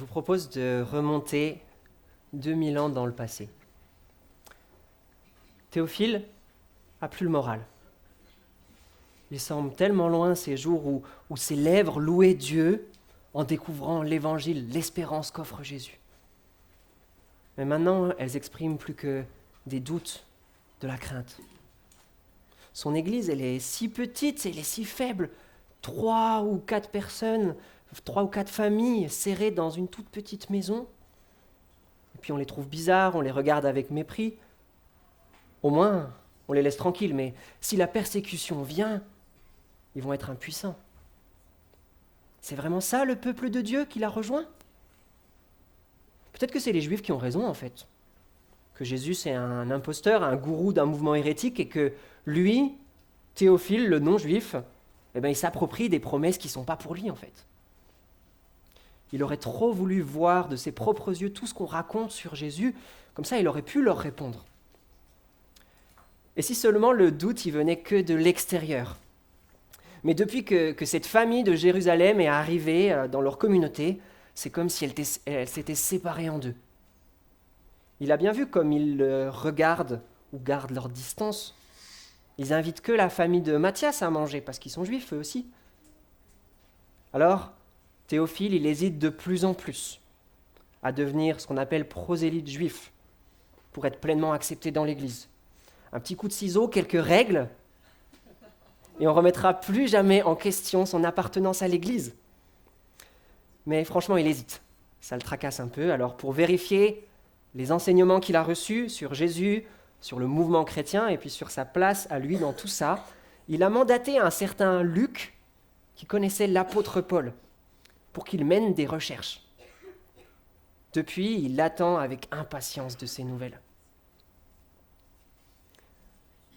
vous propose de remonter 2000 ans dans le passé. Théophile a plus le moral. Il semble tellement loin ces jours où ses lèvres louaient Dieu en découvrant l'évangile, l'espérance qu'offre Jésus. Mais maintenant, elles expriment plus que des doutes, de la crainte. Son église, elle est si petite, elle est si faible. 3 ou 4 personnes, 3 ou 4 familles serrées dans une toute petite maison. Et puis on les trouve bizarres, on les regarde avec mépris. Au moins, on les laisse tranquilles, mais si la persécution vient, ils vont être impuissants. C'est vraiment ça le peuple de Dieu qui l'a rejoint ? Peut-être que c'est les Juifs qui ont raison en fait. Que Jésus c'est un imposteur, un gourou d'un mouvement hérétique et que lui, Théophile, le non-juif, il s'approprie des promesses qui ne sont pas pour lui en fait. Il aurait trop voulu voir de ses propres yeux tout ce qu'on raconte sur Jésus, comme ça il aurait pu leur répondre. Et si seulement le doute il venait que de l'extérieur. Mais depuis que cette famille de Jérusalem est arrivée dans leur communauté, c'est comme si elle s'était séparée en deux. Il a bien vu comme ils regardent ou gardent leur distance. Ils invitent que la famille de Matthias à manger, parce qu'ils sont juifs eux aussi. Alors, Théophile, il hésite de plus en plus à devenir ce qu'on appelle prosélyte juif, pour être pleinement accepté dans l'Église. Un petit coup de ciseau, quelques règles, et on ne remettra plus jamais en question son appartenance à l'Église. Mais franchement, il hésite. Ça le tracasse un peu. Alors, pour vérifier les enseignements qu'il a reçus sur Jésus, sur le mouvement chrétien, et puis sur sa place à lui dans tout ça, il a mandaté un certain Luc, qui connaissait l'apôtre Paul, pour qu'il mène des recherches. Depuis, il attend avec impatience de ces nouvelles.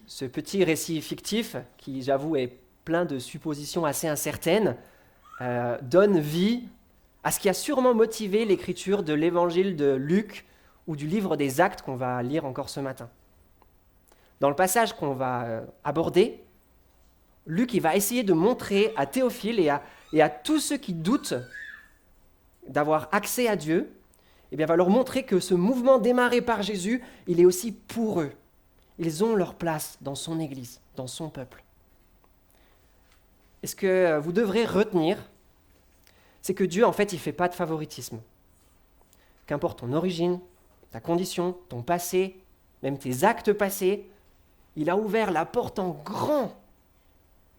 Ce petit récit fictif, qui j'avoue est plein de suppositions assez incertaines, donne vie à ce qui a sûrement motivé l'écriture de l'évangile de Luc ou du livre des Actes qu'on va lire encore ce matin. Dans le passage qu'on va aborder, Luc il va essayer de montrer à Théophile et à tous ceux qui doutent d'avoir accès à Dieu, va leur montrer que ce mouvement démarré par Jésus, il est aussi pour eux. Ils ont leur place dans son Église, dans son peuple. Et ce que vous devrez retenir, c'est que Dieu, en fait, il ne fait pas de favoritisme. Qu'importe ton origine, ta condition, ton passé, même tes actes passés, il a ouvert la porte en grand,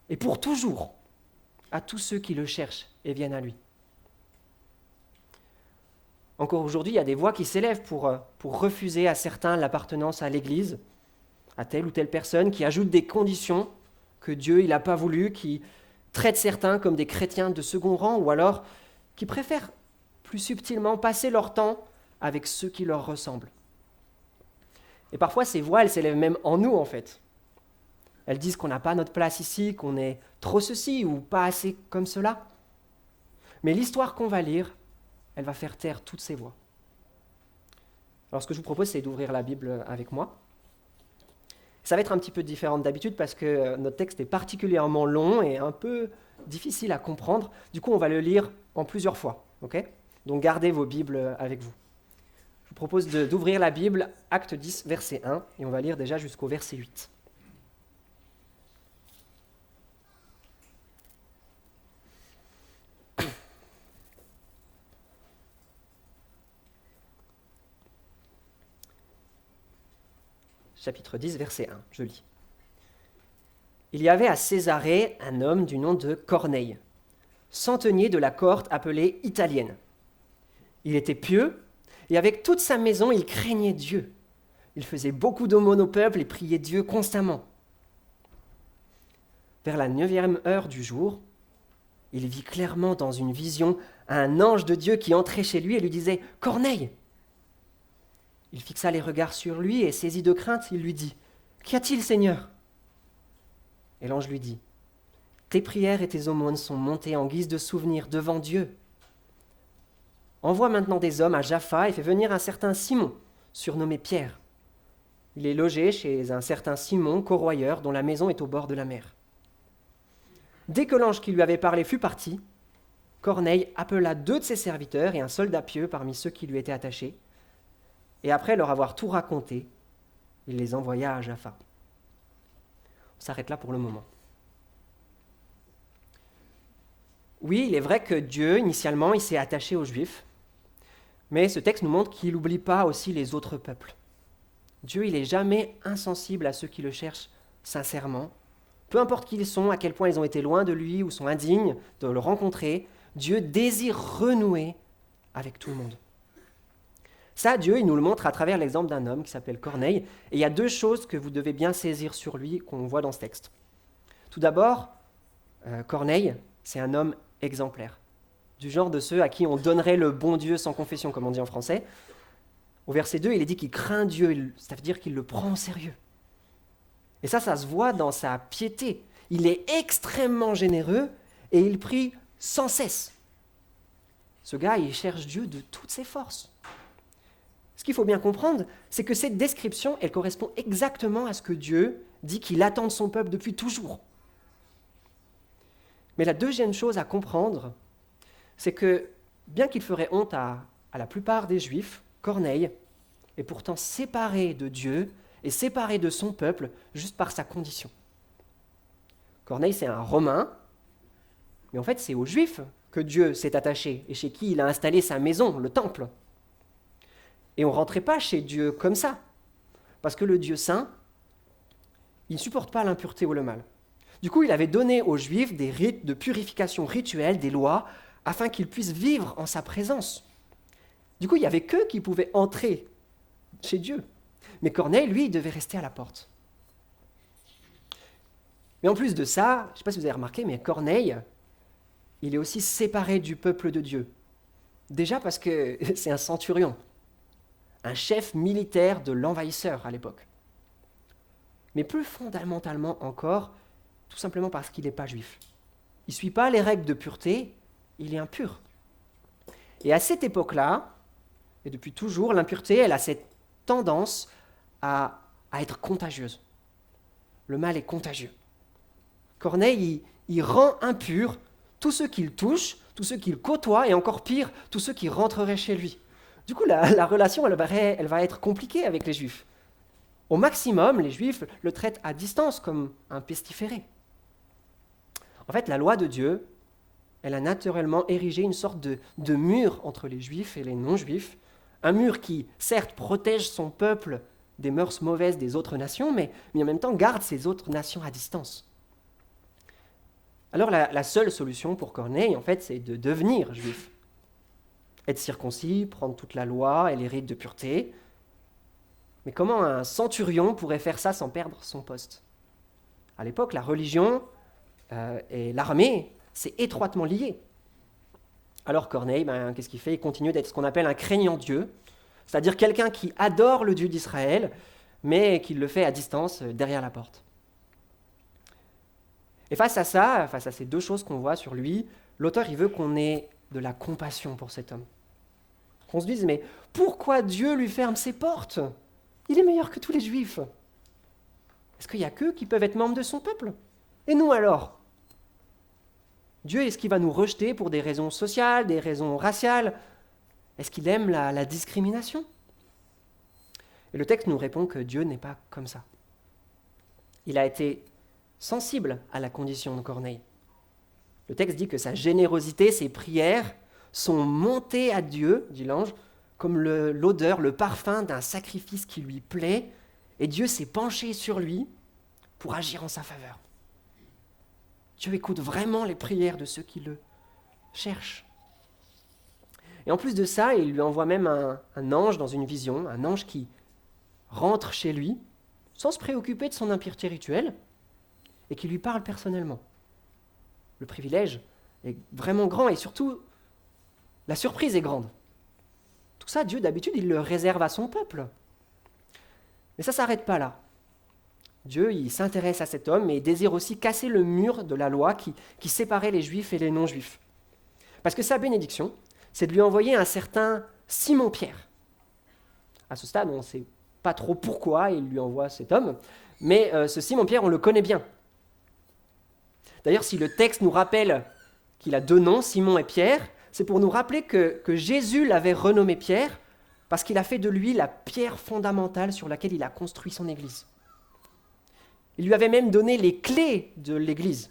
et pour toujours, à tous ceux qui le cherchent et viennent à lui. Encore aujourd'hui, il y a des voix qui s'élèvent pour refuser à certains l'appartenance à l'Église, à telle ou telle personne, qui ajoute des conditions que Dieu n'a pas voulu, qui traite certains comme des chrétiens de second rang, ou alors qui préfèrent plus subtilement passer leur temps avec ceux qui leur ressemblent. Et parfois, ces voix, elles s'élèvent même en nous, en fait. Elles disent qu'on n'a pas notre place ici, qu'on est trop ceci ou pas assez comme cela. Mais l'histoire qu'on va lire, elle va faire taire toutes ces voix. Alors, ce que je vous propose, c'est d'ouvrir la Bible avec moi. Ça va être un petit peu différent d'habitude parce que notre texte est particulièrement long et un peu difficile à comprendre. Du coup, on va le lire en plusieurs fois. Okay ? Donc, gardez vos Bibles avec vous. Je vous propose d'ouvrir la Bible, Acte 10, verset 1, et on va lire déjà jusqu'au verset 8. Chapitre 10, verset 1, je lis. Il y avait à Césarée un homme du nom de Corneille, centenier de la cohorte appelée italienne. Il était pieux, et avec toute sa maison, il craignait Dieu. Il faisait beaucoup d'aumônes au peuple et priait Dieu constamment. Vers la 9e heure du jour, il vit clairement dans une vision un ange de Dieu qui entrait chez lui et lui disait « Corneille !» Il fixa les regards sur lui et, saisi de crainte, il lui dit « Qu'y a-t-il, Seigneur ?» Et l'ange lui dit « Tes prières et tes aumônes sont montées en guise de souvenir devant Dieu. Envoie maintenant des hommes à Jaffa et fais venir un certain Simon, surnommé Pierre. Il est logé chez un certain Simon, corroyeur, dont la maison est au bord de la mer. » Dès que l'ange qui lui avait parlé fut parti, Corneille appela 2 de ses serviteurs et un soldat pieux parmi ceux qui lui étaient attachés. Et après leur avoir tout raconté, il les envoya à Jaffa. On s'arrête là pour le moment. Oui, il est vrai que Dieu, initialement, il s'est attaché aux Juifs, mais ce texte nous montre qu'il n'oublie pas aussi les autres peuples. Dieu, il n'est jamais insensible à ceux qui le cherchent sincèrement. Peu importe qui ils sont, à quel point ils ont été loin de lui ou sont indignes de le rencontrer, Dieu désire renouer avec tout le monde. Ça, Dieu, il nous le montre à travers l'exemple d'un homme qui s'appelle Corneille. Et il y a 2 choses que vous devez bien saisir sur lui, qu'on voit dans ce texte. Tout d'abord, Corneille, c'est un homme exemplaire, du genre de ceux à qui on donnerait le bon Dieu sans confession, comme on dit en français. Au verset 2, il est dit qu'il craint Dieu, ça veut dire qu'il le prend au sérieux. Et ça se voit dans sa piété. Il est extrêmement généreux et il prie sans cesse. Ce gars, il cherche Dieu de toutes ses forces. Ce qu'il faut bien comprendre, c'est que cette description, elle correspond exactement à ce que Dieu dit qu'il attend de son peuple depuis toujours. Mais la deuxième chose à comprendre, c'est que, bien qu'il ferait honte à la plupart des Juifs, Corneille est pourtant séparé de Dieu et séparé de son peuple juste par sa condition. Corneille, c'est un Romain, mais en fait, c'est aux Juifs que Dieu s'est attaché et chez qui il a installé sa maison, le temple. Et on ne rentrait pas chez Dieu comme ça, parce que le Dieu saint, il ne supporte pas l'impureté ou le mal. Du coup, il avait donné aux Juifs des rites de purification rituelle, des lois, afin qu'ils puissent vivre en sa présence. Du coup, il n'y avait qu'eux qui pouvaient entrer chez Dieu. Mais Corneille, lui, il devait rester à la porte. Mais en plus de ça, je ne sais pas si vous avez remarqué, mais Corneille, il est aussi séparé du peuple de Dieu. Déjà parce que c'est un centurion, un chef militaire de l'envahisseur à l'époque. Mais plus fondamentalement encore, tout simplement parce qu'il n'est pas juif. Il ne suit pas les règles de pureté, il est impur. Et à cette époque-là, et depuis toujours, l'impureté, elle a cette tendance à être contagieuse. Le mal est contagieux. Corneille, il rend impur tous ceux qu'il touche, tous ceux qu'il côtoie, et encore pire, tous ceux qui rentreraient chez lui. Du coup, la relation, elle va être compliquée avec les Juifs. Au maximum, les Juifs le traitent à distance, comme un pestiféré. En fait, la loi de Dieu, elle a naturellement érigé une sorte de mur entre les Juifs et les non-Juifs, un mur qui, certes, protège son peuple des mœurs mauvaises des autres nations, mais en même temps garde ces autres nations à distance. Alors la seule solution pour Corneille, en fait, c'est de devenir juif. Être circoncis, prendre toute la loi et les rites de pureté. Mais comment un centurion pourrait faire ça sans perdre son poste ? À l'époque, la religion et l'armée, c'est étroitement lié. Alors Corneille, qu'est-ce qu'il fait ? Il continue d'être ce qu'on appelle un craignant Dieu, c'est-à-dire quelqu'un qui adore le Dieu d'Israël, mais qui le fait à distance, derrière la porte. Et face à ça, face à ces 2 choses qu'on voit sur lui, l'auteur il veut qu'on ait de la compassion pour cet homme. Qu'on se dise, mais pourquoi Dieu lui ferme ses portes ? Il est meilleur que tous les Juifs. Est-ce qu'il n'y a qu'eux qui peuvent être membres de son peuple ? Et nous alors ? Dieu, est-ce qu'il va nous rejeter pour des raisons sociales, des raisons raciales ? Est-ce qu'il aime la discrimination ? Et le texte nous répond que Dieu n'est pas comme ça. Il a été sensible à la condition de Corneille. Le texte dit que sa générosité, ses prières sont montées à Dieu, dit l'ange, comme l'odeur, le parfum d'un sacrifice qui lui plaît, et Dieu s'est penché sur lui pour agir en sa faveur. Dieu écoute vraiment les prières de ceux qui le cherchent. Et en plus de ça, il lui envoie même un ange dans une vision, un ange qui rentre chez lui, sans se préoccuper de son impureté rituelle, et qui lui parle personnellement. Le privilège est vraiment grand, et surtout, la surprise est grande. Tout ça, Dieu, d'habitude, il le réserve à son peuple. Mais ça ne s'arrête pas là. Dieu, il s'intéresse à cet homme, mais il désire aussi casser le mur de la loi qui séparait les Juifs et les non-Juifs. Parce que sa bénédiction, c'est de lui envoyer un certain Simon-Pierre. À ce stade, on ne sait pas trop pourquoi il lui envoie cet homme, mais ce Simon-Pierre, on le connaît bien. D'ailleurs, si le texte nous rappelle qu'il a deux noms, Simon et Pierre, c'est pour nous rappeler que Jésus l'avait renommé Pierre parce qu'il a fait de lui la pierre fondamentale sur laquelle il a construit son Église. Il lui avait même donné les clés de l'Église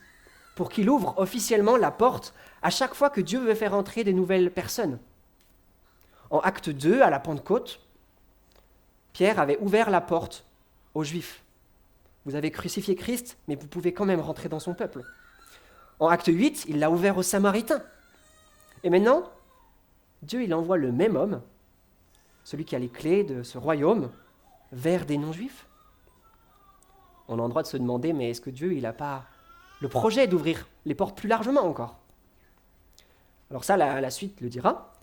pour qu'il ouvre officiellement la porte à chaque fois que Dieu veut faire entrer des nouvelles personnes. En Acte 2, à la Pentecôte, Pierre avait ouvert la porte aux Juifs. Vous avez crucifié Christ, mais vous pouvez quand même rentrer dans son peuple. En Acte 8, il l'a ouvert aux Samaritains. Et maintenant, Dieu il envoie le même homme, celui qui a les clés de ce royaume, vers des non-juifs. On a le droit de se demander, mais est-ce que Dieu il n'a pas le projet d'ouvrir les portes plus largement encore? Alors ça, la suite le dira.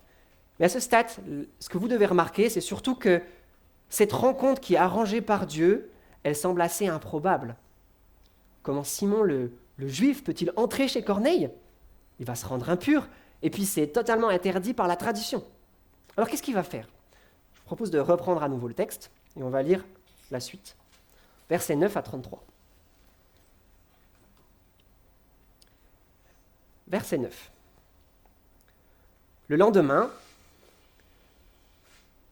Mais à ce stade, ce que vous devez remarquer, c'est surtout que cette rencontre qui est arrangée par Dieu, elle semble assez improbable. Comment Simon le juif peut-il entrer chez Corneille? Il va se rendre impur, et puis c'est totalement interdit par la tradition. Alors qu'est-ce qu'il va faire? Je vous propose de reprendre à nouveau le texte, et on va lire la suite. Versets 9 à 33. Verset 9. Le lendemain,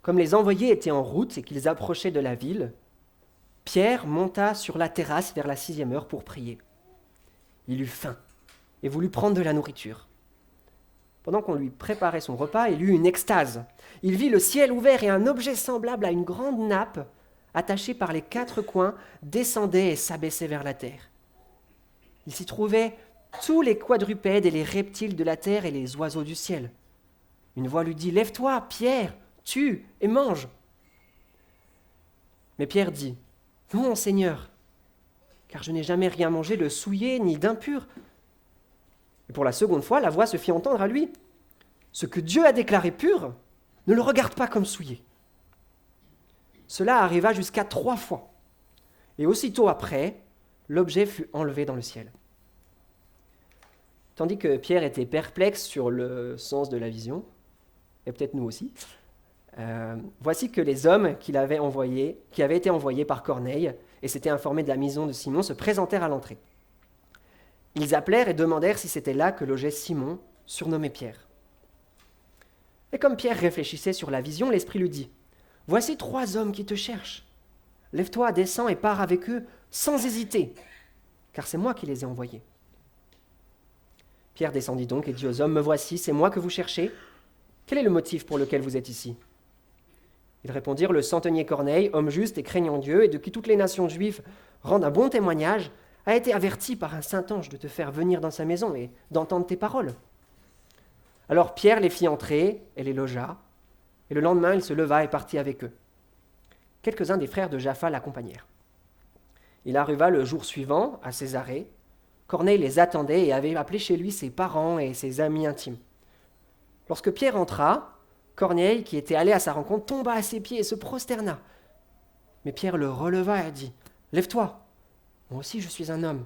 comme les envoyés étaient en route et qu'ils approchaient de la ville, Pierre monta sur la terrasse vers la 6e heure pour prier. Il eut faim et voulut prendre de la nourriture. Pendant qu'on lui préparait son repas, il eut une extase. Il vit le ciel ouvert et un objet semblable à une grande nappe, attaché par les 4 coins, descendait et s'abaissait vers la terre. Il s'y trouvait tous les quadrupèdes et les reptiles de la terre et les oiseaux du ciel. Une voix lui dit « Lève-toi, Pierre, tue et mange !» Mais Pierre dit « Non, Seigneur, car je n'ai jamais rien mangé de souillé ni d'impur. » Et pour la seconde fois, la voix se fit entendre à lui. « Ce que Dieu a déclaré pur, ne le regarde pas comme souillé. » Cela arriva jusqu'à 3 fois. Et aussitôt après, l'objet fut enlevé dans le ciel. Tandis que Pierre était perplexe sur le sens de la vision, et peut-être nous aussi, voici que les hommes qui avaient été envoyés par Corneille et s'étaient informés de la maison de Simon se présentèrent à l'entrée. Ils appelèrent et demandèrent si c'était là que logeait Simon, surnommé Pierre. Et comme Pierre réfléchissait sur la vision, l'Esprit lui dit « Voici 3 hommes qui te cherchent. Lève-toi, descends et pars avec eux sans hésiter, car c'est moi qui les ai envoyés. » Pierre descendit donc et dit aux hommes « Me voici, c'est moi que vous cherchez. Quel est le motif pour lequel vous êtes ici ?» Ils répondirent « Le centenier Corneille, homme juste et craignant Dieu, et de qui toutes les nations juives rendent un bon témoignage, a été averti par un saint ange de te faire venir dans sa maison et d'entendre tes paroles. » Alors Pierre les fit entrer et les logea, et le lendemain il se leva et partit avec eux. Quelques-uns des frères de Jaffa l'accompagnèrent. Il arriva le jour suivant, à Césarée. Corneille les attendait et avait appelé chez lui ses parents et ses amis intimes. Lorsque Pierre entra, Corneille, qui était allé à sa rencontre, tomba à ses pieds et se prosterna. Mais Pierre le releva et dit « Lève-toi, moi aussi je suis un homme. »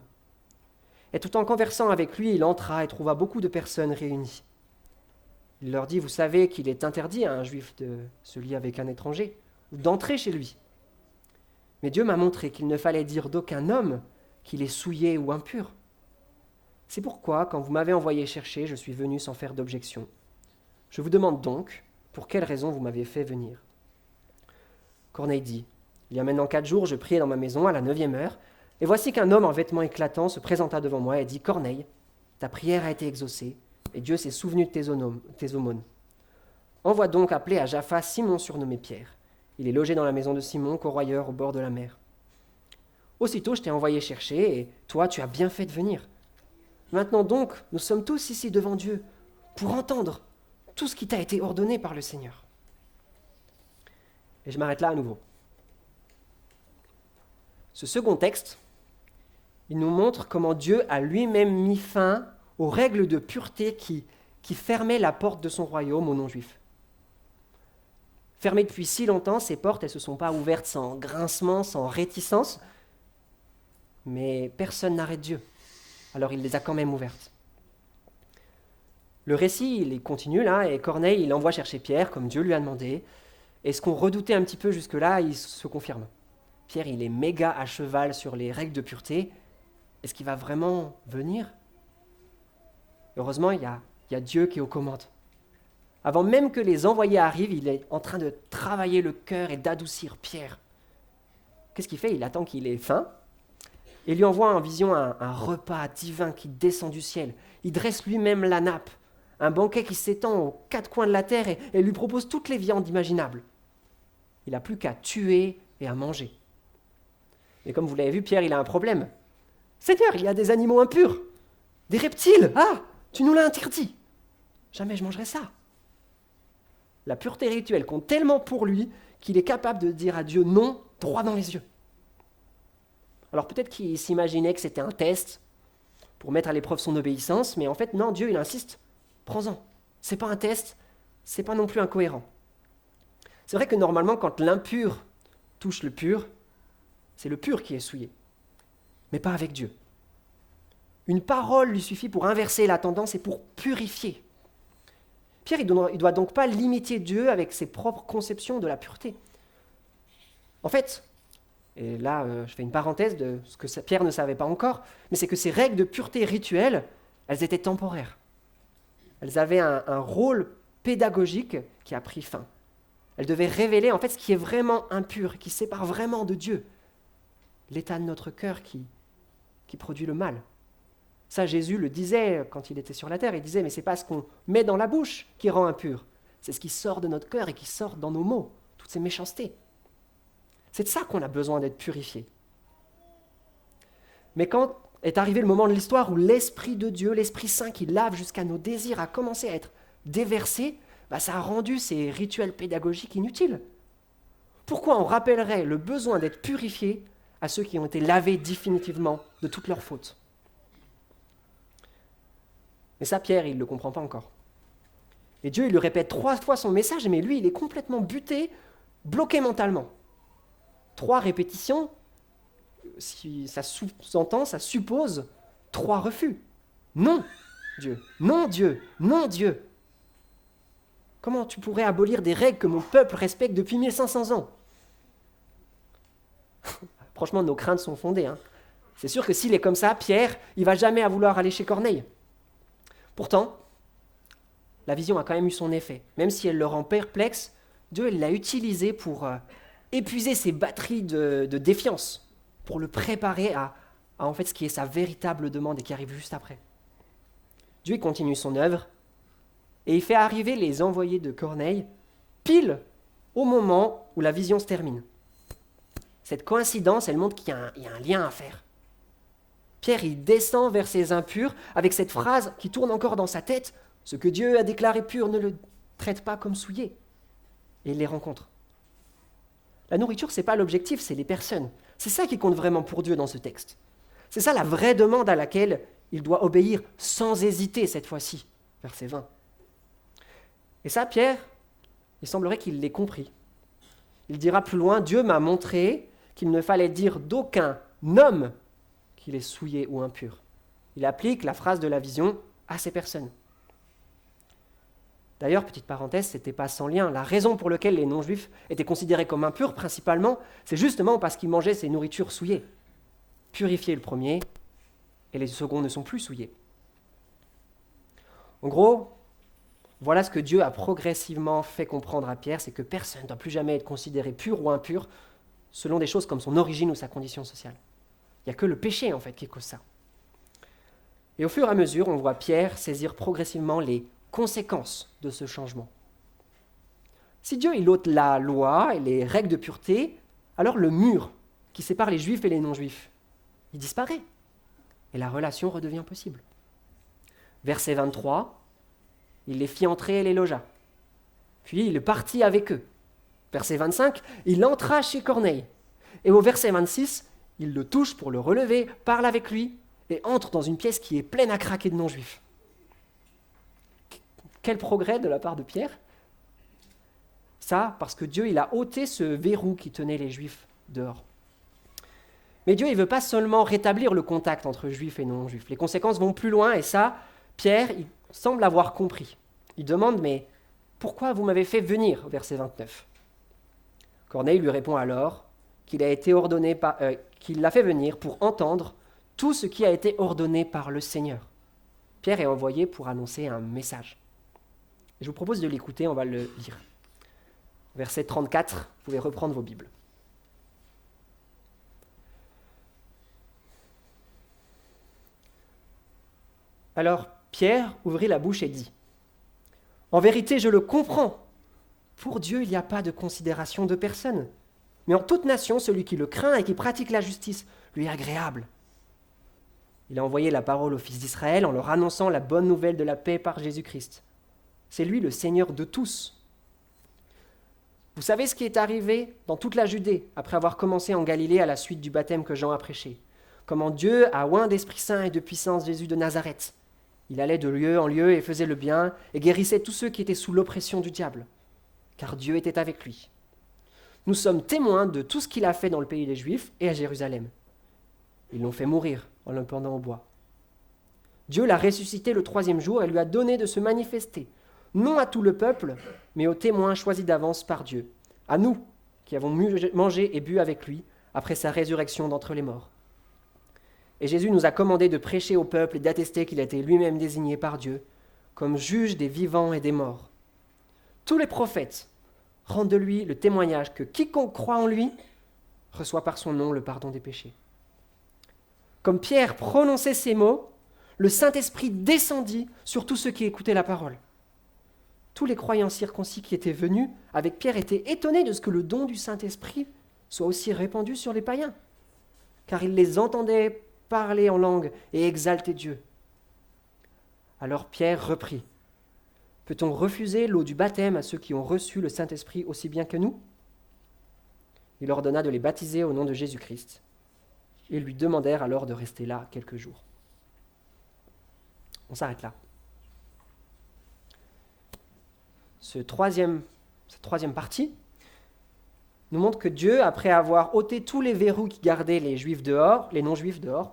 Et tout en conversant avec lui, il entra et trouva beaucoup de personnes réunies. Il leur dit « Vous savez qu'il est interdit à un juif de se lier avec un étranger, ou d'entrer chez lui. Mais Dieu m'a montré qu'il ne fallait dire d'aucun homme qu'il est souillé ou impur. C'est pourquoi, quand vous m'avez envoyé chercher, je suis venu sans faire d'objection. Je vous demande donc, pour quelle raison vous m'avez fait venir ?» Corneille dit, « Il y a maintenant 4 jours, je priais dans ma maison à la 9e heure, et voici qu'un homme en vêtements éclatants se présenta devant moi et dit, « Corneille, ta prière a été exaucée, et Dieu s'est souvenu de tes aumônes. Envoie donc appeler à Jaffa Simon surnommé Pierre. Il est logé dans la maison de Simon, corroyeur au bord de la mer. Aussitôt, je t'ai envoyé chercher, et toi, tu as bien fait de venir. Maintenant donc, nous sommes tous ici devant Dieu pour entendre tout ce qui t'a été ordonné par le Seigneur. » Et je m'arrête là à nouveau. Ce second texte, il nous montre comment Dieu a lui-même mis fin aux règles de pureté qui fermaient la porte de son royaume aux non-juifs. Fermées depuis si longtemps, ces portes, elles ne se sont pas ouvertes sans grincement, sans réticence, mais personne n'arrête Dieu. Alors il les a quand même ouvertes. Le récit, il continue là, et Corneille, il envoie chercher Pierre, comme Dieu lui a demandé, et ce qu'on redoutait un petit peu jusque-là, il se confirme. Pierre, il est méga à cheval sur les règles de pureté. Est-ce qu'il va vraiment venir ? Heureusement, il y a Dieu qui est aux commandes. Avant même que les envoyés arrivent, il est en train de travailler le cœur et d'adoucir Pierre. Qu'est-ce qu'il fait? Il attend qu'il ait faim et lui envoie en vision un repas divin qui descend du ciel. Il dresse lui-même la nappe, un banquet qui s'étend aux quatre coins de la terre et lui propose toutes les viandes imaginables. Il n'a plus qu'à tuer et à manger. Mais comme vous l'avez vu, Pierre, il a un problème. Seigneur, il y a des animaux impurs, des reptiles. Ah, tu nous l'as interdit. Jamais je mangerai ça. La pureté rituelle compte tellement pour lui qu'il est capable de dire à Dieu non droit dans les yeux. Alors peut-être qu'il s'imaginait que c'était un test pour mettre à l'épreuve son obéissance, mais en fait non, Dieu il insiste, prends-en. C'est pas un test, c'est pas non plus incohérent. C'est vrai que normalement quand l'impur touche le pur, c'est le pur qui est souillé, mais pas avec Dieu. Une parole lui suffit pour inverser la tendance et pour purifier. Pierre, il ne doit donc pas limiter Dieu avec ses propres conceptions de la pureté. En fait, et là je fais une parenthèse de ce que Pierre ne savait pas encore, mais c'est que ces règles de pureté rituelle, elles étaient temporaires. Elles avaient un rôle pédagogique qui a pris fin. Elles devaient révéler en fait ce qui est vraiment impur, qui sépare vraiment de Dieu. L'état de notre cœur qui produit le mal. Ça, Jésus le disait quand il était sur la terre. Il disait, mais ce n'est pas ce qu'on met dans la bouche qui rend impur. C'est ce qui sort de notre cœur et qui sort dans nos mots, toutes ces méchancetés. C'est de ça qu'on a besoin d'être purifié. Mais quand est arrivé le moment de l'histoire où l'Esprit de Dieu, l'Esprit Saint qui lave jusqu'à nos désirs, a commencé à être déversé, ça a rendu ces rituels pédagogiques inutiles. Pourquoi on rappellerait le besoin d'être purifié à ceux qui ont été lavés définitivement de toutes leurs fautes? Mais ça, Pierre, il ne le comprend pas encore. Et Dieu, il lui répète 3 fois son message, mais lui, il est complètement buté, bloqué mentalement. 3 répétitions, si ça sous-entend, ça suppose 3 refus. Non, Dieu, non, Dieu, non, Dieu. Comment tu pourrais abolir des règles que mon peuple respecte depuis 1500 ans? Franchement, nos craintes sont fondées. C'est sûr que s'il est comme ça, Pierre, il ne va jamais vouloir aller chez Corneille. Pourtant, la vision a quand même eu son effet. Même si elle le rend perplexe, Dieu l'a utilisé pour épuiser ses batteries de défiance, pour le préparer à en fait ce qui est sa véritable demande et qui arrive juste après. Dieu continue son œuvre et il fait arriver les envoyés de Corneille pile au moment où la vision se termine. Cette coïncidence, elle montre qu'il y a un lien à faire. Pierre, il descend vers ces impurs avec cette phrase qui tourne encore dans sa tête, « Ce que Dieu a déclaré pur, ne le traite pas comme souillé. » Et il les rencontre. La nourriture, ce n'est pas l'objectif, c'est les personnes. C'est ça qui compte vraiment pour Dieu dans ce texte. C'est ça la vraie demande à laquelle il doit obéir sans hésiter cette fois-ci, verset 20. Et ça, Pierre, il semblerait qu'il l'ait compris. Il dira plus loin, « Dieu m'a montré qu'il ne fallait dire d'aucun homme qu'il est souillé ou impur. » Il applique la phrase de la vision à ces personnes. D'ailleurs, petite parenthèse, ce n'était pas sans lien. La raison pour laquelle les non-juifs étaient considérés comme impurs, principalement, c'est justement parce qu'ils mangeaient ces nourritures souillées. Purifiés le premier, et les seconds ne sont plus souillés. En gros, voilà ce que Dieu a progressivement fait comprendre à Pierre, c'est que personne ne doit plus jamais être considéré pur ou impur selon des choses comme son origine ou sa condition sociale. Il n'y a que le péché, en fait, qui cause ça. Et au fur et à mesure, on voit Pierre saisir progressivement les conséquences de ce changement. Si Dieu il ôte la loi et les règles de pureté, alors le mur qui sépare les juifs et les non-juifs, il disparaît. Et la relation redevient possible. Verset 23, il les fit entrer et les logea. Puis il est parti avec eux. Verset 25, il entra chez Corneille. Et au verset 26, il le touche pour le relever, parle avec lui et entre dans une pièce qui est pleine à craquer de non-juifs. Quel progrès de la part de Pierre! Ça, parce que Dieu il a ôté ce verrou qui tenait les Juifs dehors. Mais Dieu il ne veut pas seulement rétablir le contact entre Juifs et non-Juifs. Les conséquences vont plus loin et ça, Pierre il semble avoir compris. Il demande, mais pourquoi vous m'avez fait venir, au verset 29. Corneille lui répond alors qu'il l'a fait venir pour entendre tout ce qui a été ordonné par le Seigneur. Pierre est envoyé pour annoncer un message. Je vous propose de l'écouter, on va le lire. Verset 34, vous pouvez reprendre vos Bibles. Alors Pierre ouvrit la bouche et dit : « En vérité, je le comprends. Pour Dieu, il n'y a pas de considération de personne. Mais en toute nation, celui qui le craint et qui pratique la justice lui est agréable. » Il a envoyé la parole aux fils d'Israël en leur annonçant la bonne nouvelle de la paix par Jésus-Christ. C'est lui le Seigneur de tous. Vous savez ce qui est arrivé dans toute la Judée après avoir commencé en Galilée à la suite du baptême que Jean a prêché. Comment Dieu a oint d'Esprit Saint et de puissance Jésus de Nazareth. Il allait de lieu en lieu et faisait le bien et guérissait tous ceux qui étaient sous l'oppression du diable, car Dieu était avec lui. Nous sommes témoins de tout ce qu'il a fait dans le pays des Juifs et à Jérusalem. Ils l'ont fait mourir en le pendant au bois. Dieu l'a ressuscité le 3e jour et lui a donné de se manifester, non à tout le peuple, mais aux témoins choisis d'avance par Dieu, à nous qui avons mangé et bu avec lui après sa résurrection d'entre les morts. Et Jésus nous a commandé de prêcher au peuple et d'attester qu'il a été lui-même désigné par Dieu comme juge des vivants et des morts. Tous les prophètes rendent de lui le témoignage que quiconque croit en lui reçoit par son nom le pardon des péchés. Comme Pierre prononçait ces mots, le Saint-Esprit descendit sur tous ceux qui écoutaient la parole. Tous les croyants circoncis qui étaient venus avec Pierre étaient étonnés de ce que le don du Saint-Esprit soit aussi répandu sur les païens, car ils les entendaient parler en langue et exalter Dieu. Alors Pierre reprit : « Peut-on refuser l'eau du baptême à ceux qui ont reçu le Saint-Esprit aussi bien que nous ?» Il ordonna de les baptiser au nom de Jésus-Christ. Ils lui demandèrent alors de rester là quelques jours. On s'arrête là. Cette troisième partie nous montre que Dieu, après avoir ôté tous les verrous qui gardaient les non-juifs dehors,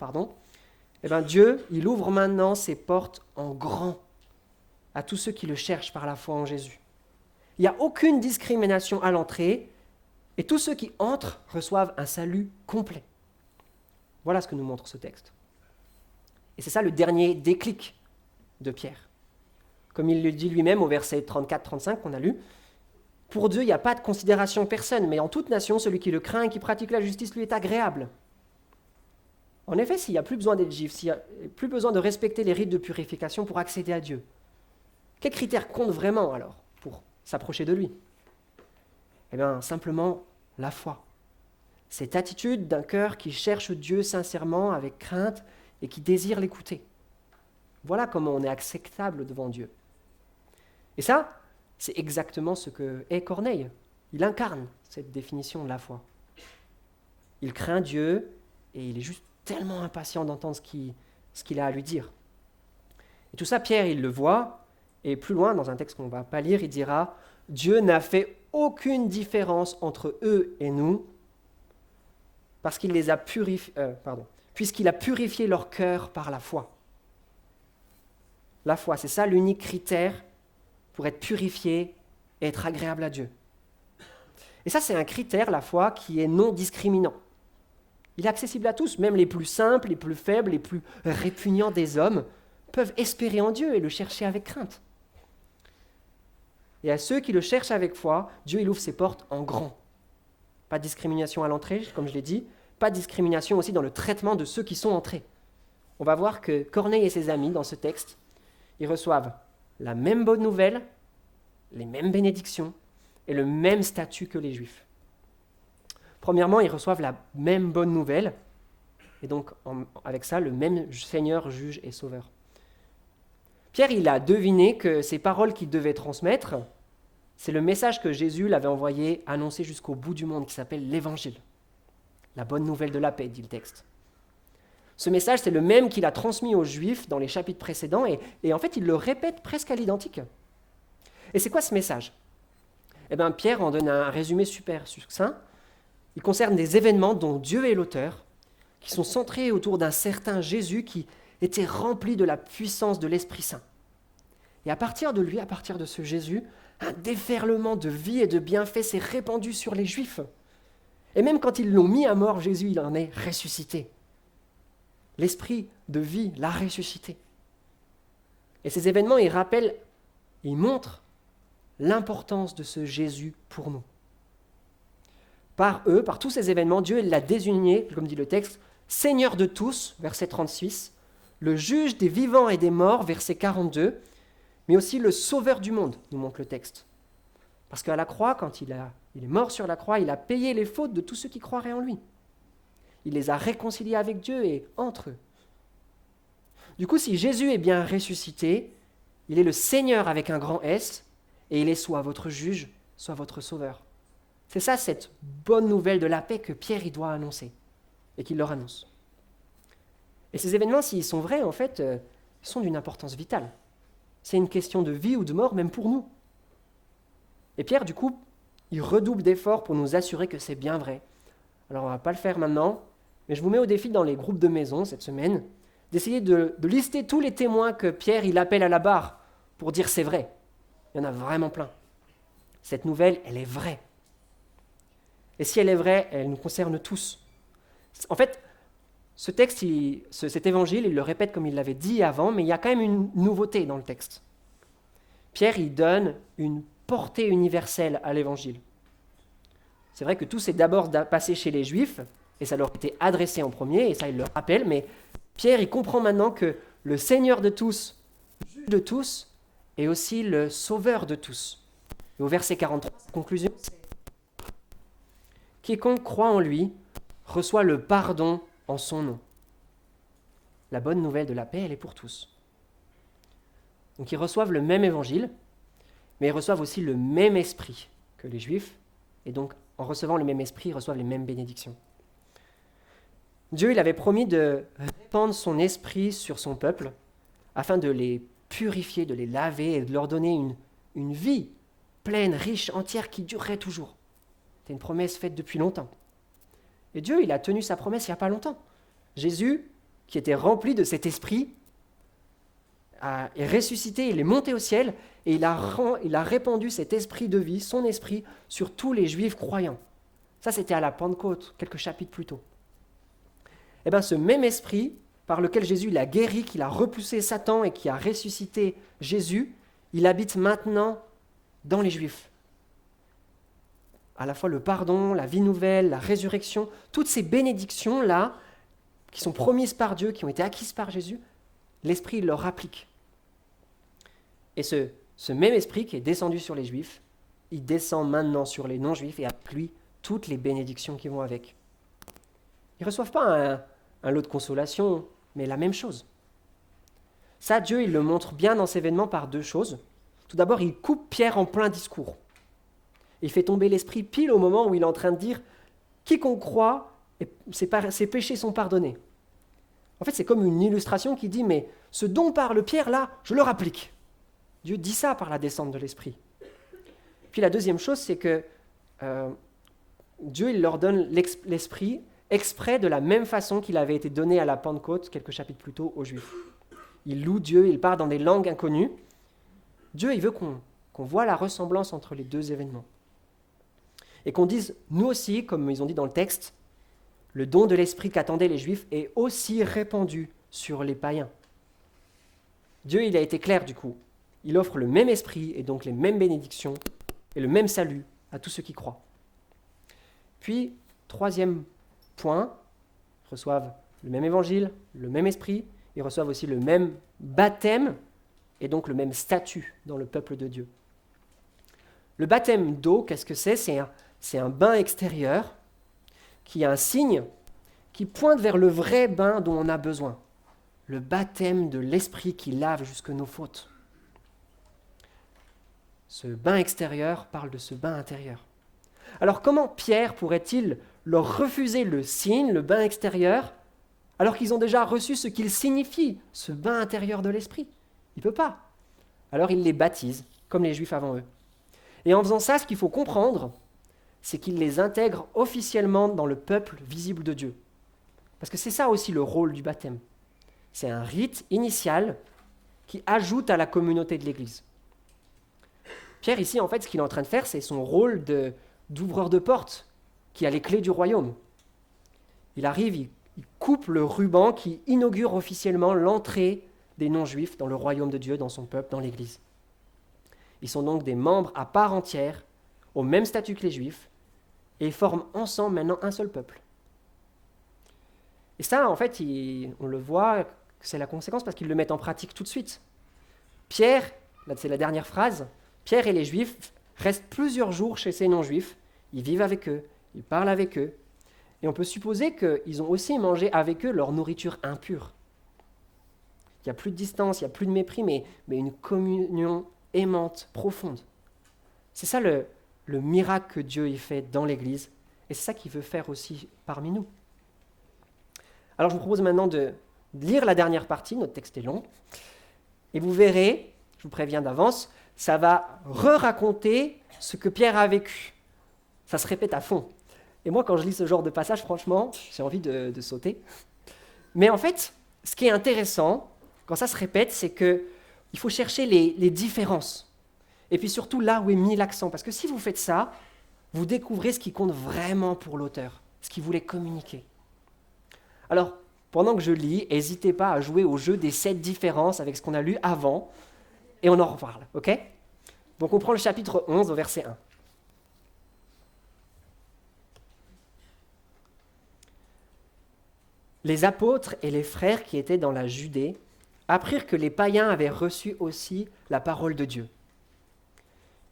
Dieu, il ouvre maintenant ses portes en grand à tous ceux qui le cherchent par la foi en Jésus. Il n'y a aucune discrimination à l'entrée et tous ceux qui entrent reçoivent un salut complet. Voilà ce que nous montre ce texte. Et c'est ça le dernier déclic de Pierre. Comme il le dit lui-même au verset 34-35 qu'on a lu, « Pour Dieu, il n'y a pas de considération personne, mais en toute nation, celui qui le craint et qui pratique la justice lui est agréable. » En effet, s'il n'y a plus besoin d'être juif, s'il n'y a plus besoin de respecter les rites de purification pour accéder à Dieu, quels critères comptent vraiment alors pour s'approcher de lui ? Eh bien, simplement la foi. Cette attitude d'un cœur qui cherche Dieu sincèrement, avec crainte, et qui désire l'écouter. Voilà comment on est acceptable devant Dieu. Et ça, c'est exactement ce que est Corneille. Il incarne cette définition de la foi. Il craint Dieu et il est juste tellement impatient d'entendre ce qu'il a à lui dire. Et tout ça, Pierre, il le voit, et plus loin, dans un texte qu'on ne va pas lire, il dira « Dieu n'a fait aucune différence entre eux et nous, parce qu'il les a puisqu'il a purifié leur cœur par la foi. » La foi, c'est ça l'unique critère pour être purifié et être agréable à Dieu. Et ça, c'est un critère, la foi, qui est non discriminant. Il est accessible à tous, même les plus simples, les plus faibles, les plus répugnants des hommes peuvent espérer en Dieu et le chercher avec crainte. Et à ceux qui le cherchent avec foi, Dieu il ouvre ses portes en grand. Pas de discrimination à l'entrée, comme je l'ai dit, pas de discrimination aussi dans le traitement de ceux qui sont entrés. On va voir que Corneille et ses amis, dans ce texte, ils reçoivent la même bonne nouvelle, les mêmes bénédictions et le même statut que les Juifs. Premièrement, ils reçoivent la même bonne nouvelle, et donc avec ça, le même Seigneur, juge et sauveur. Pierre, il a deviné que ces paroles qu'il devait transmettre, c'est le message que Jésus l'avait envoyé annoncer jusqu'au bout du monde, qui s'appelle l'Évangile. La bonne nouvelle de la paix, dit le texte. Ce message, c'est le même qu'il a transmis aux Juifs dans les chapitres précédents, et en fait, il le répète presque à l'identique. Et c'est quoi ce message ? Eh bien, Pierre en donne un résumé super succinct. Il concerne des événements dont Dieu est l'auteur, qui sont centrés autour d'un certain Jésus qui était rempli de la puissance de l'Esprit Saint. Et à partir de lui, à partir de ce Jésus, un déferlement de vie et de bienfaits s'est répandu sur les Juifs. Et même quand ils l'ont mis à mort, Jésus, il en est ressuscité. L'Esprit de vie l'a ressuscité. Et ces événements, ils rappellent, ils montrent l'importance de ce Jésus pour nous. Par eux, par tous ces événements, Dieu l'a désigné, comme dit le texte, Seigneur de tous, verset 36, le juge des vivants et des morts, verset 42, mais aussi le sauveur du monde, nous montre le texte. Parce qu'à la croix, quand il est mort sur la croix, il a payé les fautes de tous ceux qui croiraient en lui. Il les a réconciliés avec Dieu et entre eux. Du coup, si Jésus est bien ressuscité, il est le Seigneur avec un grand S, et il est soit votre juge, soit votre sauveur. C'est ça, cette bonne nouvelle de la paix que Pierre il doit annoncer, et qu'il leur annonce. Et ces événements, s'ils sont vrais, en fait, ils sont d'une importance vitale. C'est une question de vie ou de mort, même pour nous. Et Pierre, du coup, il redouble d'efforts pour nous assurer que c'est bien vrai. Alors, on ne va pas le faire maintenant, mais je vous mets au défi dans les groupes de maison cette semaine, d'essayer de lister tous les témoins que Pierre il appelle à la barre pour dire c'est vrai. Il y en a vraiment plein. Cette nouvelle, elle est vraie. Et si elle est vraie, elle nous concerne tous. En fait, ce texte, cet évangile, il le répète comme il l'avait dit avant, mais il y a quand même une nouveauté dans le texte. Pierre, il donne une portée universelle à l'évangile. C'est vrai que tout s'est d'abord passé chez les Juifs, et ça leur était adressé en premier, et ça il le rappelle, mais Pierre, il comprend maintenant que le Seigneur de tous, juge de tous, est aussi le sauveur de tous. Et au verset 43, conclusion, c'est « Quiconque croit en lui reçoit le pardon en son nom. » La bonne nouvelle de la paix, elle est pour tous. Donc ils reçoivent le même évangile, mais ils reçoivent aussi le même esprit que les Juifs, et donc en recevant le même esprit, ils reçoivent les mêmes bénédictions. Dieu, il avait promis de répandre son esprit sur son peuple, afin de les purifier, de les laver et de leur donner une vie pleine, riche, entière, qui durerait toujours. C'est une promesse faite depuis longtemps. Et Dieu, il a tenu sa promesse il n'y a pas longtemps. Jésus, qui était rempli de cet esprit, est ressuscité, il est monté au ciel, et il a répandu cet esprit de vie, son esprit, sur tous les Juifs croyants. Ça, c'était à la Pentecôte, quelques chapitres plus tôt. Eh bien, ce même esprit par lequel Jésus l'a guéri, qu'il a repoussé Satan et qui a ressuscité Jésus, il habite maintenant dans les Juifs. À la fois le pardon, la vie nouvelle, la résurrection, toutes ces bénédictions-là, qui sont promises par Dieu, qui ont été acquises par Jésus, l'Esprit leur applique. Et ce même Esprit qui est descendu sur les Juifs, il descend maintenant sur les non-Juifs et applique toutes les bénédictions qui vont avec. Ils ne reçoivent pas un lot de consolation, mais la même chose. Ça, Dieu, il le montre bien dans ces événements par deux choses. Tout d'abord, il coupe Pierre en plein discours. Il fait tomber l'esprit pile au moment où il est en train de dire « Quiconque croit, ses péchés sont pardonnés ». En fait, c'est comme une illustration qui dit « Mais ce dont parle Pierre, là, je le applique ». Dieu dit ça par la descente de l'esprit. Puis la deuxième chose, c'est que Dieu, il leur donne l'esprit exprès de la même façon qu'il avait été donné à la Pentecôte quelques chapitres plus tôt aux Juifs. Il loue Dieu, il parle dans des langues inconnues. Dieu, il veut qu'on voit la ressemblance entre les deux événements. Et qu'on dise, nous aussi, comme ils ont dit dans le texte, le don de l'esprit qu'attendaient les Juifs est aussi répandu sur les païens. Dieu, il a été clair du coup. Il offre le même esprit et donc les mêmes bénédictions et le même salut à tous ceux qui croient. Puis, troisième point, ils reçoivent le même évangile, le même esprit, ils reçoivent aussi le même baptême et donc le même statut dans le peuple de Dieu. Le baptême d'eau, qu'est-ce que c'est ? C'est un bain extérieur qui a un signe qui pointe vers le vrai bain dont on a besoin. Le baptême de l'esprit qui lave jusque nos fautes. Ce bain extérieur parle de ce bain intérieur. Alors comment Pierre pourrait-il leur refuser le signe, le bain extérieur, alors qu'ils ont déjà reçu ce qu'il signifie, ce bain intérieur de l'esprit ? Il ne peut pas. Alors il les baptise, comme les Juifs avant eux. Et en faisant ça, ce qu'il faut comprendre, c'est qu'il les intègre officiellement dans le peuple visible de Dieu. Parce que c'est ça aussi le rôle du baptême. C'est un rite initial qui ajoute à la communauté de l'Église. Pierre, ici, en fait, ce qu'il est en train de faire, c'est son rôle d'ouvreur de porte, qui a les clés du royaume. Il arrive, il coupe le ruban qui inaugure officiellement l'entrée des non-juifs dans le royaume de Dieu, dans son peuple, dans l'Église. Ils sont donc des membres à part entière, au même statut que les Juifs, et ils forment ensemble maintenant un seul peuple. Et ça, en fait, on le voit, c'est la conséquence parce qu'ils le mettent en pratique tout de suite. Pierre, là c'est la dernière phrase, Pierre et les Juifs restent plusieurs jours chez ces non-Juifs, ils vivent avec eux, ils parlent avec eux, et on peut supposer qu'ils ont aussi mangé avec eux leur nourriture impure. Il n'y a plus de distance, il n'y a plus de mépris, mais une communion aimante, profonde. C'est ça le miracle que Dieu y fait dans l'Église, et c'est ça qu'il veut faire aussi parmi nous. Alors je vous propose maintenant de lire la dernière partie, notre texte est long, et vous verrez, je vous préviens d'avance, ça va re-raconter ce que Pierre a vécu. Ça se répète à fond. Et moi, quand je lis ce genre de passage, franchement, j'ai envie de sauter. Mais en fait, ce qui est intéressant, quand ça se répète, c'est qu'il faut chercher les différences. Et puis surtout là où est mis l'accent. Parce que si vous faites ça, vous découvrez ce qui compte vraiment pour l'auteur, ce qu'il voulait communiquer. Alors, pendant que je lis, n'hésitez pas à jouer au jeu des 7 différences avec ce qu'on a lu avant, et on en reparle, ok ? Donc on prend le chapitre 11 au verset 1. Les apôtres et les frères qui étaient dans la Judée apprirent que les païens avaient reçu aussi la parole de Dieu.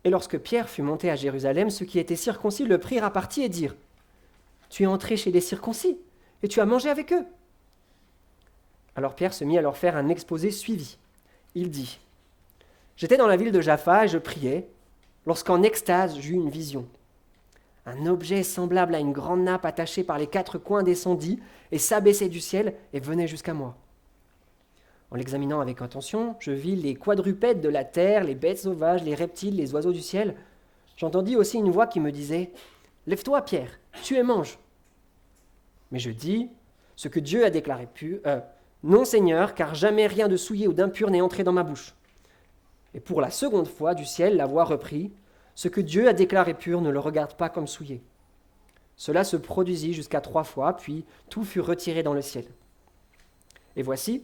Et lorsque Pierre fut monté à Jérusalem, ceux qui étaient circoncis le prirent à partie et dirent « Tu es entré chez les circoncis et tu as mangé avec eux ?» Alors Pierre se mit à leur faire un exposé suivi. Il dit « J'étais dans la ville de Jaffa et je priais, lorsqu'en extase j'eus une vision. Un objet semblable à une grande nappe attachée par les 4 coins descendit et s'abaissait du ciel et venait jusqu'à moi. En l'examinant avec attention, je vis les quadrupèdes de la terre, les bêtes sauvages, les reptiles, les oiseaux du ciel. J'entendis aussi une voix qui me disait « Lève-toi, Pierre, tue et mange. » Mais je dis « Ce que Dieu a déclaré non, Seigneur, car jamais rien de souillé ou d'impur n'est entré dans ma bouche. » Et pour la seconde fois du ciel, la voix reprit « Ce que Dieu a déclaré pur ne le regarde pas comme souillé. » Cela se produisit jusqu'à 3 fois, puis tout fut retiré dans le ciel. Et voici,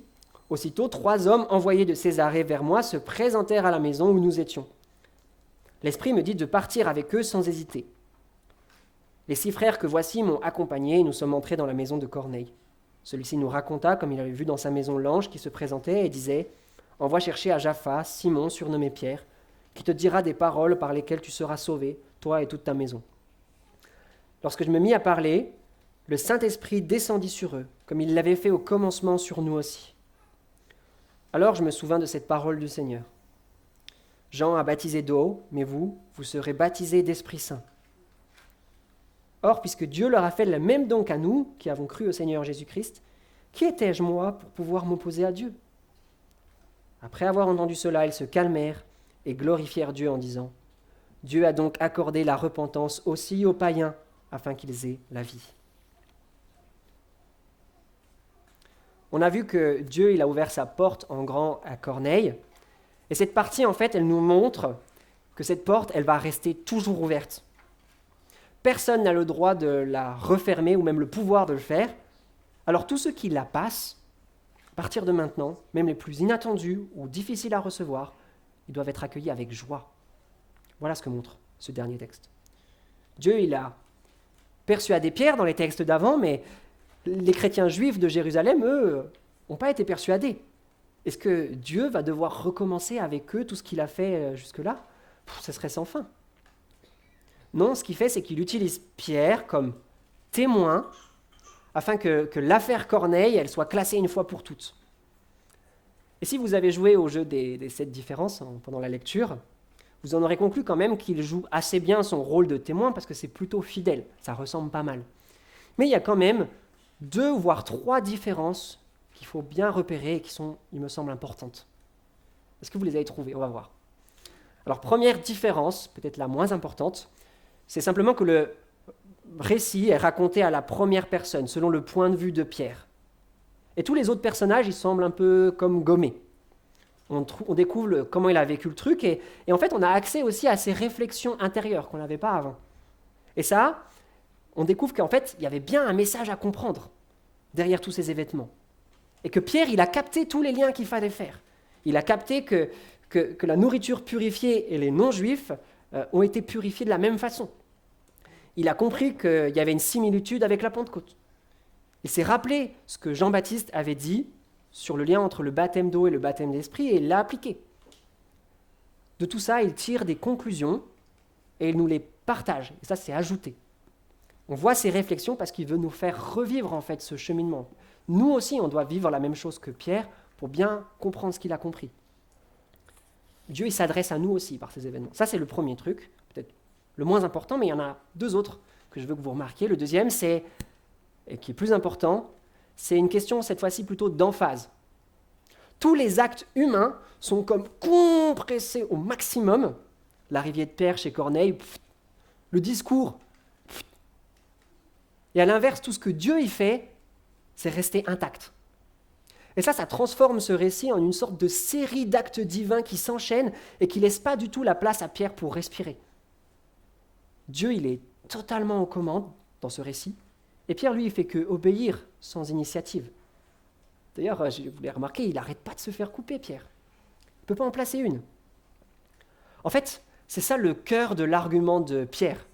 aussitôt 3 hommes envoyés de Césarée vers moi se présentèrent à la maison où nous étions. L'Esprit me dit de partir avec eux sans hésiter. Les 6 frères que voici m'ont accompagné et nous sommes entrés dans la maison de Corneille. Celui-ci nous raconta comme il avait vu dans sa maison l'ange qui se présentait et disait « Envoie chercher à Jaffa Simon, surnommé Pierre, qui te dira des paroles par lesquelles tu seras sauvé, toi et toute ta maison. » Lorsque je me mis à parler, le Saint-Esprit descendit sur eux, comme il l'avait fait au commencement sur nous aussi. Alors je me souvins de cette parole du Seigneur. Jean a baptisé d'eau, mais vous serez baptisés d'Esprit Saint. Or, puisque Dieu leur a fait le même don qu'à nous, qui avons cru au Seigneur Jésus-Christ, qui étais-je moi pour pouvoir m'opposer à Dieu ? Après avoir entendu cela, ils se calmèrent et glorifièrent Dieu en disant « Dieu a donc accordé la repentance aussi aux païens, afin qu'ils aient la vie. » On a vu que Dieu il a ouvert sa porte en grand à Corneille, et cette partie, en fait, elle nous montre que cette porte, elle va rester toujours ouverte. Personne n'a le droit de la refermer ou même le pouvoir de le faire. Alors tous ceux qui la passent, à partir de maintenant, même les plus inattendus ou difficiles à recevoir, ils doivent être accueillis avec joie. Voilà ce que montre ce dernier texte. Dieu, il a persuadé Pierre dans les textes d'avant, mais les chrétiens juifs de Jérusalem, eux, n'ont pas été persuadés. Est-ce que Dieu va devoir recommencer avec eux tout ce qu'il a fait jusque-là ? Ce serait sans fin. Non, ce qu'il fait, c'est qu'il utilise Pierre comme témoin afin que l'affaire Corneille, elle soit classée une fois pour toutes. Et si vous avez joué au jeu des 7 différences pendant la lecture, vous en aurez conclu quand même qu'il joue assez bien son rôle de témoin parce que c'est plutôt fidèle, ça ressemble pas mal. Mais il y a quand même 2 voire 3 différences qu'il faut bien repérer et qui sont, il me semble, importantes. Est-ce que vous les avez trouvées ? On va voir. Alors, première différence, peut-être la moins importante, c'est simplement que le récit est raconté à la première personne, selon le point de vue de Pierre. Et tous les autres personnages, ils semblent un peu comme gommés. On découvre comment il a vécu le truc, et en fait, on a accès aussi à ses réflexions intérieures qu'on n'avait pas avant. Et ça, on découvre qu'en fait, il y avait bien un message à comprendre derrière tous ces événements. Et que Pierre, il a capté tous les liens qu'il fallait faire. Il a capté que la nourriture purifiée et les non-juifs ont été purifiés de la même façon. Il a compris qu'il y avait une similitude avec la Pentecôte. Il s'est rappelé ce que Jean-Baptiste avait dit sur le lien entre le baptême d'eau et le baptême d'esprit, et il l'a appliqué. De tout ça, il tire des conclusions et il nous les partage. Et ça, c'est ajouté. On voit ces réflexions parce qu'il veut nous faire revivre en fait ce cheminement. Nous aussi, on doit vivre la même chose que Pierre pour bien comprendre ce qu'il a compris. Dieu, il s'adresse à nous aussi par ces événements. Ça, c'est le premier truc, peut-être le moins important, mais il y en a deux autres que je veux que vous remarquiez. Le deuxième, et qui est plus important, c'est une question cette fois-ci plutôt d'emphase. Tous les actes humains sont comme compressés au maximum. L'arrivée de Pierre chez Corneille, le discours. Et à l'inverse, tout ce que Dieu y fait, c'est rester intact. Et ça transforme ce récit en une sorte de série d'actes divins qui s'enchaînent et qui ne laissent pas du tout la place à Pierre pour respirer. Dieu, il est totalement aux commandes dans ce récit, et Pierre, lui, il fait que obéir sans initiative. D'ailleurs, vous l'avez remarqué, il n'arrête pas de se faire couper, Pierre. Il ne peut pas en placer une. En fait, c'est ça le cœur de l'argument de Pierre.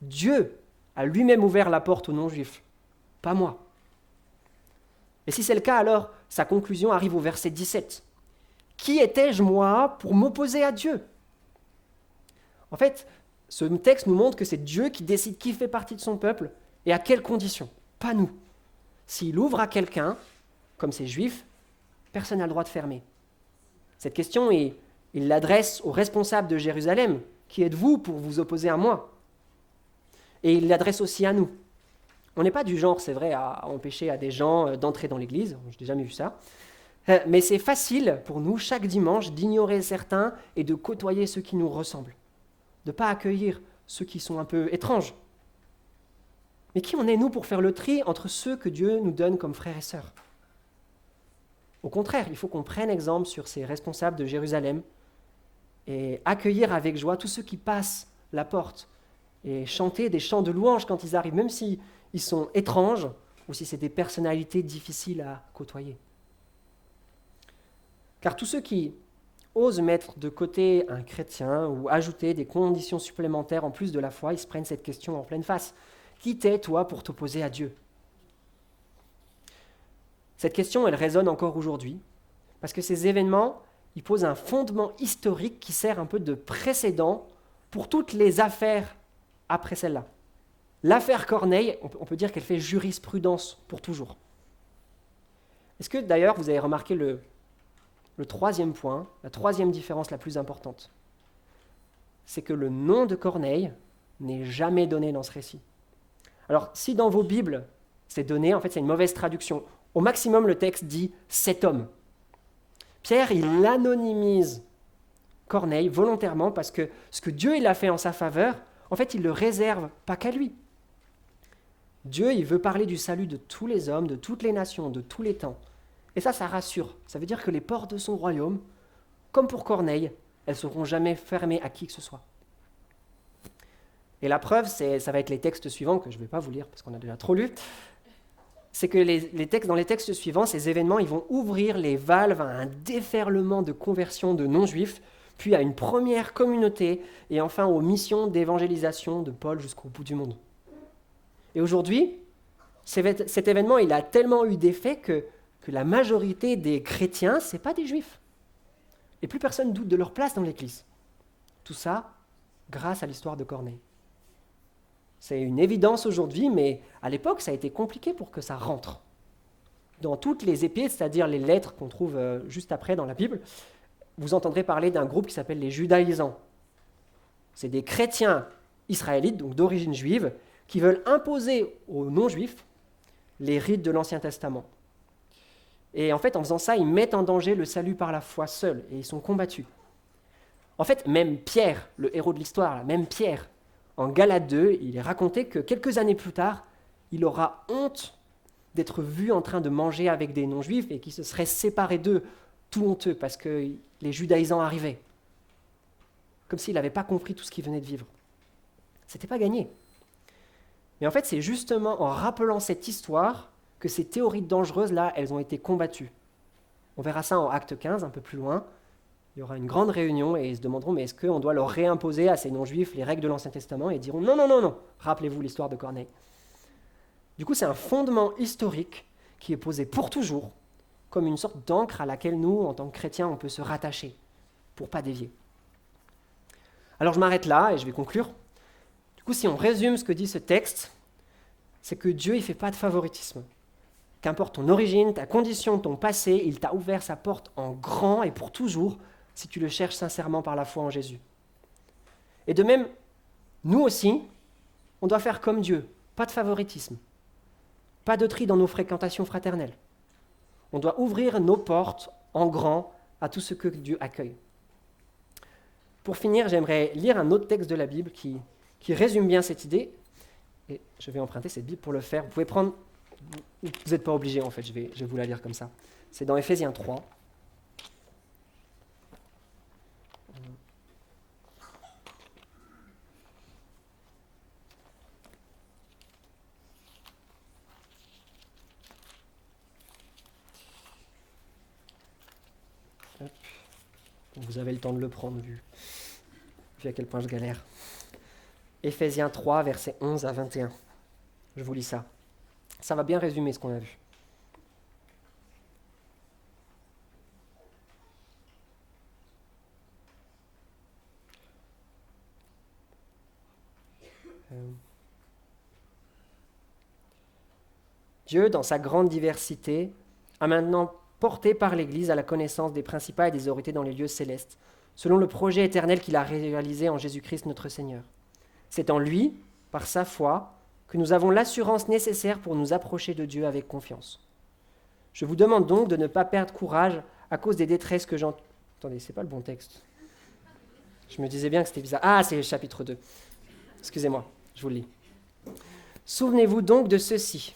Dieu a lui-même ouvert la porte aux non-juifs, pas moi. Et si c'est le cas, alors sa conclusion arrive au verset 17. Qui étais-je, moi, pour m'opposer à Dieu ? En fait, ce texte nous montre que c'est Dieu qui décide qui fait partie de son peuple et à quelles conditions, pas nous. S'il ouvre à quelqu'un, comme ces Juifs, personne n'a le droit de fermer. Cette question, il l'adresse aux responsables de Jérusalem. Qui êtes-vous pour vous opposer à moi ? Et il l'adresse aussi à nous. On n'est pas du genre, c'est vrai, à empêcher à des gens d'entrer dans l'église, je n'ai jamais vu ça, mais c'est facile pour nous, chaque dimanche, d'ignorer certains et de côtoyer ceux qui nous ressemblent, de ne pas accueillir ceux qui sont un peu étranges. Mais qui en est, nous, pour faire le tri entre ceux que Dieu nous donne comme frères et sœurs ? Au contraire, il faut qu'on prenne exemple sur ces responsables de Jérusalem et accueillir avec joie tous ceux qui passent la porte et chanter des chants de louange quand ils arrivent, même s'ils sont étranges ou si c'est des personnalités difficiles à côtoyer. Car tous ceux qui osent mettre de côté un chrétien ou ajouter des conditions supplémentaires en plus de la foi, ils se prennent cette question en pleine face. Qui t'es, toi, pour t'opposer à Dieu ? Cette question, elle résonne encore aujourd'hui, parce que ces événements, ils posent un fondement historique qui sert un peu de précédent pour toutes les affaires après celle-là. L'affaire Corneille, on peut dire qu'elle fait jurisprudence pour toujours. Est-ce que d'ailleurs vous avez remarqué le troisième point, la troisième différence la plus importante ? C'est que le nom de Corneille n'est jamais donné dans ce récit. Alors si dans vos Bibles c'est donné, en fait c'est une mauvaise traduction. Au maximum le texte dit « cet homme ». Pierre, il anonymise Corneille volontairement parce que ce que Dieu il a fait en sa faveur, en fait il le réserve pas qu'à lui. Dieu, il veut parler du salut de tous les hommes, de toutes les nations, de tous les temps. Et ça rassure. Ça veut dire que les portes de son royaume, comme pour Corneille, elles ne seront jamais fermées à qui que ce soit. Et la preuve, ça va être les textes suivants, que je ne vais pas vous lire parce qu'on a déjà trop lu. C'est que dans les textes suivants, ces événements, ils vont ouvrir les valves à un déferlement de conversion de non-juifs, puis à une première communauté, et enfin aux missions d'évangélisation de Paul jusqu'au bout du monde. Et aujourd'hui, cet événement, il a tellement eu d'effet que la majorité des chrétiens, ce n'est pas des juifs. Et plus personne doute de leur place dans l'Église. Tout ça grâce à l'histoire de Corneille. C'est une évidence aujourd'hui, mais à l'époque, ça a été compliqué pour que ça rentre. Dans toutes les épîtres, c'est-à-dire les lettres qu'on trouve juste après dans la Bible, vous entendrez parler d'un groupe qui s'appelle les judaïsants. C'est des chrétiens israélites, donc d'origine juive, qui veulent imposer aux non-juifs les rites de l'Ancien Testament. Et en fait, en faisant ça, ils mettent en danger le salut par la foi seul, et ils sont combattus. En fait, même Pierre, le héros de l'histoire, même Pierre, en Galates 2, il est raconté que quelques années plus tard, il aura honte d'être vu en train de manger avec des non-juifs et qu'il se serait séparé d'eux, tout honteux, parce que les judaïsants arrivaient. Comme s'il n'avait pas compris tout ce qu'il venait de vivre. C'était pas gagné. Mais en fait, c'est justement en rappelant cette histoire que ces théories dangereuses-là, elles ont été combattues. On verra ça en Acte 15, un peu plus loin. Il y aura une grande réunion et ils se demanderont, mais est-ce qu'on doit leur réimposer à ces non-juifs les règles de l'Ancien Testament? Et ils diront, non, non, non, non. Rappelez-vous l'histoire de Corneille. Du coup, c'est un fondement historique qui est posé pour toujours, comme une sorte d'encre à laquelle nous, en tant que chrétiens, on peut se rattacher pour ne pas dévier. Alors je m'arrête là et je vais conclure. Du coup, si on résume ce que dit ce texte, c'est que Dieu, il ne fait pas de favoritisme. Qu'importe ton origine, ta condition, ton passé, il t'a ouvert sa porte en grand et pour toujours si tu le cherches sincèrement par la foi en Jésus. Et de même, nous aussi, on doit faire comme Dieu, pas de favoritisme, pas de tri dans nos fréquentations fraternelles. On doit ouvrir nos portes en grand à tout ce que Dieu accueille. Pour finir, j'aimerais lire un autre texte de la Bible qui résume bien cette idée. Et je vais emprunter cette Bible pour le faire. Vous pouvez prendre... Vous n'êtes pas obligé, en fait, je vais vous la lire comme ça. C'est dans Éphésiens 3. Hop. Vous avez le temps de le prendre, vu à quel point je galère. Éphésiens 3, versets 11 à 21. Je vous lis ça. Ça va bien résumer ce qu'on a vu. Dieu, dans sa grande diversité, a maintenant porté par l'Église à la connaissance des principats et des autorités dans les lieux célestes, selon le projet éternel qu'il a réalisé en Jésus-Christ notre Seigneur. C'est en lui, par sa foi, que nous avons l'assurance nécessaire pour nous approcher de Dieu avec confiance. Je vous demande donc de ne pas perdre courage à cause des détresses que j'entends. Attendez, c'est pas le bon texte. Je me disais bien que c'était bizarre. Ah, c'est le chapitre 2. Excusez-moi, je vous le lis. Souvenez-vous donc de ceci.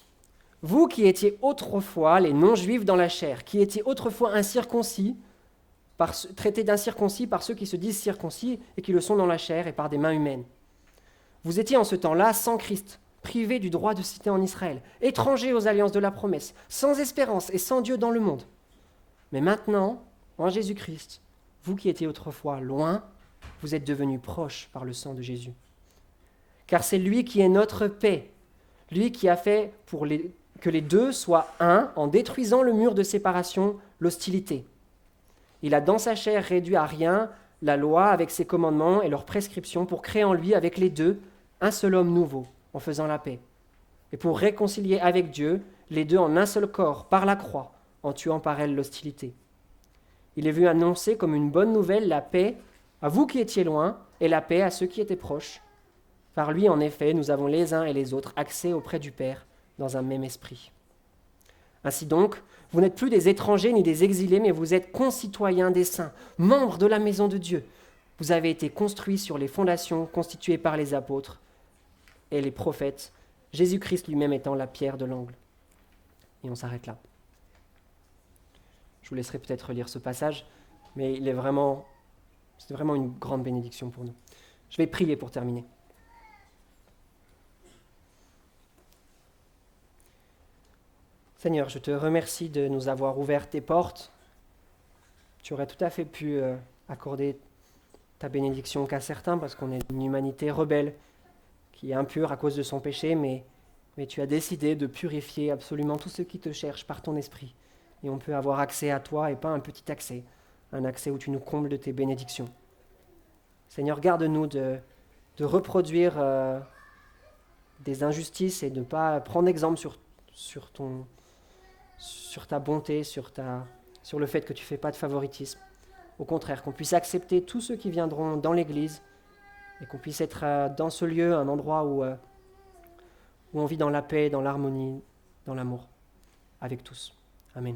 Vous qui étiez autrefois les non-juifs dans la chair, qui étiez autrefois incirconcis, traités d'incirconcis par ceux qui se disent circoncis et qui le sont dans la chair et par des mains humaines. Vous étiez en ce temps-là sans Christ, privés du droit de cité en Israël, étrangers aux alliances de la promesse, sans espérance et sans Dieu dans le monde. Mais maintenant, en Jésus-Christ, vous qui étiez autrefois loin, vous êtes devenus proches par le sang de Jésus. Car c'est lui qui est notre paix, lui qui a fait que les deux soient un en détruisant le mur de séparation, l'hostilité. Il a dans sa chair réduit à rien la loi avec ses commandements et leurs prescriptions pour créer en lui avec les deux un seul homme nouveau en faisant la paix. Et pour réconcilier avec Dieu les deux en un seul corps par la croix en tuant par elle l'hostilité. Il est venu annoncer comme une bonne nouvelle la paix à vous qui étiez loin et la paix à ceux qui étaient proches. Par lui, en effet, nous avons les uns et les autres accès auprès du Père dans un même esprit. Ainsi donc, vous n'êtes plus des étrangers ni des exilés, mais vous êtes concitoyens des saints, membres de la maison de Dieu. Vous avez été construits sur les fondations constituées par les apôtres et les prophètes, Jésus-Christ lui-même étant la pierre de l'angle. Et on s'arrête là. Je vous laisserai peut-être lire ce passage, mais c'est vraiment une grande bénédiction pour nous. Je vais prier pour terminer. Seigneur, je te remercie de nous avoir ouvert tes portes. Tu aurais tout à fait pu accorder ta bénédiction qu'à certains, parce qu'on est une humanité rebelle, qui est impure à cause de son péché, mais tu as décidé de purifier absolument tous ceux qui te cherchent par ton esprit. Et on peut avoir accès à toi, et pas un petit accès, un accès où tu nous combles de tes bénédictions. Seigneur, garde-nous de reproduire des injustices et de ne pas prendre exemple sur ta bonté, sur le fait que tu ne fais pas de favoritisme. Au contraire, qu'on puisse accepter tous ceux qui viendront dans l'Église et qu'on puisse être dans ce lieu, un endroit où on vit dans la paix, dans l'harmonie, dans l'amour, avec tous. Amen.